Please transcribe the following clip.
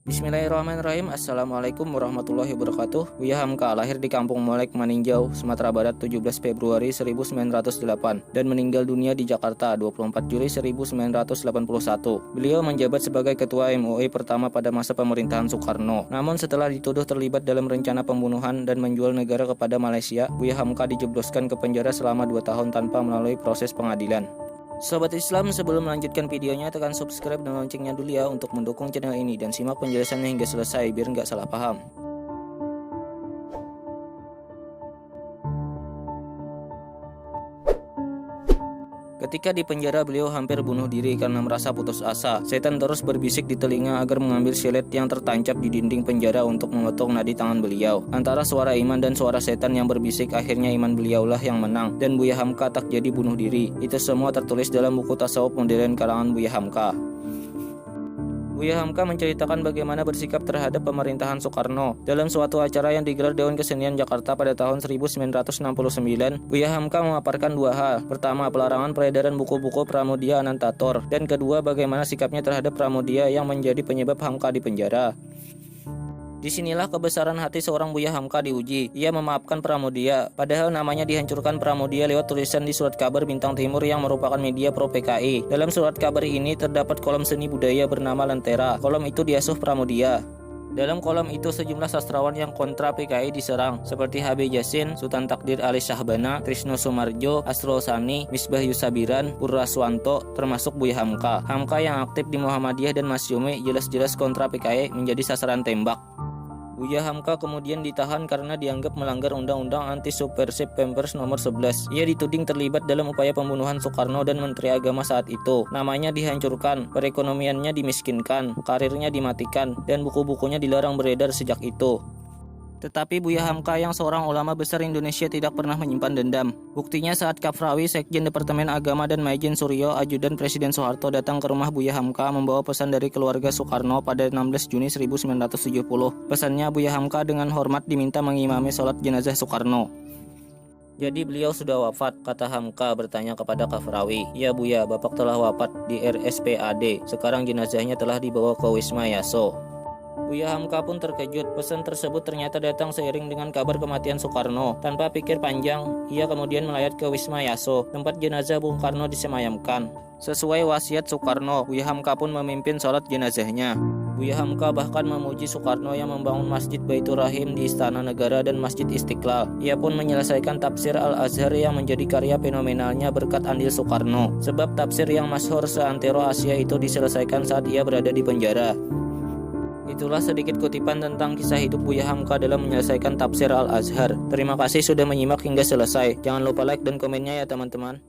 Bismillahirrahmanirrahim. Assalamualaikum warahmatullahi wabarakatuh. Buya Hamka lahir di Kampung Molek, Maninjau, Sumatera Barat 17 Februari 1908 dan meninggal dunia di Jakarta 24 Juli 1981. Beliau menjabat sebagai Ketua MUI pertama pada masa pemerintahan Soekarno. Namun setelah dituduh terlibat dalam rencana pembunuhan dan menjual negara kepada Malaysia, Buya Hamka dijebloskan ke penjara selama 2 tahun tanpa melalui proses pengadilan. Sobat Islam, sebelum melanjutkan videonya, tekan subscribe dan loncengnya dulu ya untuk mendukung channel ini, dan simak penjelasannya hingga selesai biar nggak salah paham. Ketika di penjara, beliau hampir bunuh diri karena merasa putus asa. Setan terus berbisik di telinga agar mengambil silet yang tertancap di dinding penjara untuk memotong nadi tangan beliau. Antara suara iman dan suara setan yang berbisik, akhirnya iman beliaulah yang menang dan Buya Hamka tak jadi bunuh diri. Itu semua tertulis dalam buku tasawuf modern karangan Buya Hamka. Buya Hamka menceritakan bagaimana bersikap terhadap pemerintahan Soekarno. Dalam suatu acara yang digelar Dewan Kesenian Jakarta pada tahun 1969, Buya Hamka memaparkan 2 hal. Pertama, pelarangan peredaran buku-buku Pramudia Anantatur, dan kedua, bagaimana sikapnya terhadap Pramudia yang menjadi penyebab Hamka di penjara. Disinilah kebesaran hati seorang Buya Hamka diuji. Ia memaafkan Pramudia, padahal namanya dihancurkan Pramudia lewat tulisan di Surat Kabar Bintang Timur yang merupakan media pro PKI. Dalam surat kabar ini terdapat kolom seni budaya bernama Lentera. Kolom itu diasuh Pramudia. Dalam kolom itu sejumlah sastrawan yang kontra PKI diserang, seperti H.B. Jasin, Sultan Takdir Ali Syahbana, Trisno Sumarjo, Asrul Sani, Misbah Yusabiran, Purwaswanto, termasuk Buya Hamka. Hamka yang aktif di Muhammadiyah dan Masyumi jelas-jelas kontra PKI menjadi sasaran tembak. Buya Hamka kemudian ditahan karena dianggap melanggar Undang-Undang Anti-Subversif Pempers nomor 11. Ia dituding terlibat dalam upaya pembunuhan Soekarno dan Menteri Agama saat itu. Namanya dihancurkan, perekonomiannya dimiskinkan, karirnya dimatikan, dan buku-bukunya dilarang beredar sejak itu. Tetapi Buya Hamka yang seorang ulama besar Indonesia tidak pernah menyimpan dendam. Buktinya saat Kafrawi, Sekjen Departemen Agama, dan Maijen Suryo, ajudan Presiden Soeharto, datang ke rumah Buya Hamka membawa pesan dari keluarga Soekarno pada 16 Juni 1970. Pesannya, Buya Hamka dengan hormat diminta mengimami sholat jenazah Soekarno. Jadi beliau sudah wafat, kata Hamka bertanya kepada Kafrawi. Ya Buya, Bapak telah wafat di RSPAD. Sekarang jenazahnya telah dibawa ke Wisma Yaso. Buya Hamka pun terkejut. Pesan tersebut ternyata datang seiring dengan kabar kematian Soekarno. Tanpa pikir panjang, ia kemudian melayat ke Wisma Yaso, tempat jenazah Bung Karno disemayamkan. Sesuai wasiat Soekarno, Buya Hamka pun memimpin sholat jenazahnya. Buya Hamka bahkan memuji Soekarno yang membangun Masjid Baitur Rahim di Istana Negara dan Masjid Istiqlal. Ia pun menyelesaikan tafsir Al-Azhar yang menjadi karya fenomenalnya berkat andil Soekarno. Sebab tafsir yang masyhur seantero Asia itu diselesaikan saat ia berada di penjara. Itulah sedikit kutipan tentang kisah hidup Buya Hamka dalam menyelesaikan tafsir Al-Azhar. Terima kasih sudah menyimak hingga selesai. Jangan lupa like dan komennya ya teman-teman.